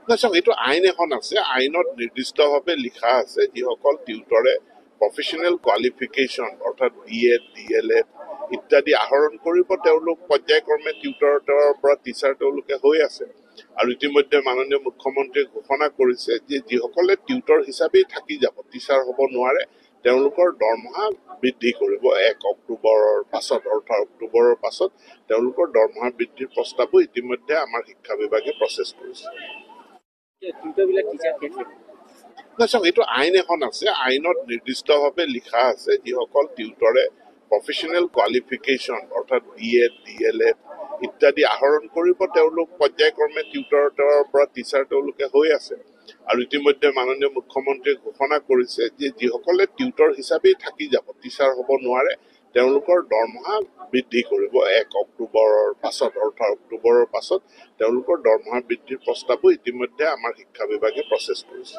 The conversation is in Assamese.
না চাওক এইটো আইন এখন আছে, আইনত নিৰ্দিষ্টভাৱে লিখা আছে যিসকল টিউটৰে প্ৰফেচনেল কোৱালিফিকেশ্যন অৰ্থাৎ BEd DLEd ইত্যাদি আহৰণ কৰিব তেওঁলোক পৰ্যায়ক্ৰমে টিউটৰৰ পৰা টিচাৰ তেওঁলোকে হৈ আছে। আৰু ইতিমধ্যে মাননীয় মুখ্যমন্ত্ৰীয়ে ঘোষণা কৰিছে যে যিসকলে টিউটৰ হিচাপেই থাকি যাব, টিচাৰ হ'ব নোৱাৰে, তেওঁলোকৰ দৰমহা বৃদ্ধি কৰিব 1 অক্টোবৰৰ পাছত, অৰ্থাৎ অক্টোবৰৰ পাছত তেওঁলোকৰ দৰমহা বৃদ্ধিৰ প্ৰস্তাৱো ইতিমধ্যে আমাৰ শিক্ষা বিভাগে প্ৰচেছ কৰিছে। না চাওক এইটো আইন এখন আছে, আইনত নিৰ্দিষ্টভাৱে লিখা আছে যিসকল টিউটৰে প্ৰফেচনেল কোৱালিফিকেশ্যন অৰ্থাৎ BEd DLEd ইত্যাদি আহৰণ কৰিব তেওঁলোক পৰ্যায়ক্ৰমে টিউটৰৰ পৰা টিচাৰ তেওঁলোকে হৈ আছে। আৰু ইতিমধ্যে মাননীয় মুখ্যমন্ত্ৰীয়ে ঘোষণা কৰিছে যে যিসকলে টিউটৰ হিচাপেই থাকি যাব, টিচাৰ হ'ব নোৱাৰে, তেওঁলোকৰ দৰমহা বৃদ্ধি কৰিব 1 অক্টোবৰৰ পাছত, অৰ্থাৎ অক্টোবৰৰ পাছত তেওঁলোকৰ দৰমহা বৃদ্ধিৰ প্ৰস্তাৱো ইতিমধ্যে আমাৰ শিক্ষা বিভাগে প্ৰচেছ কৰিছে।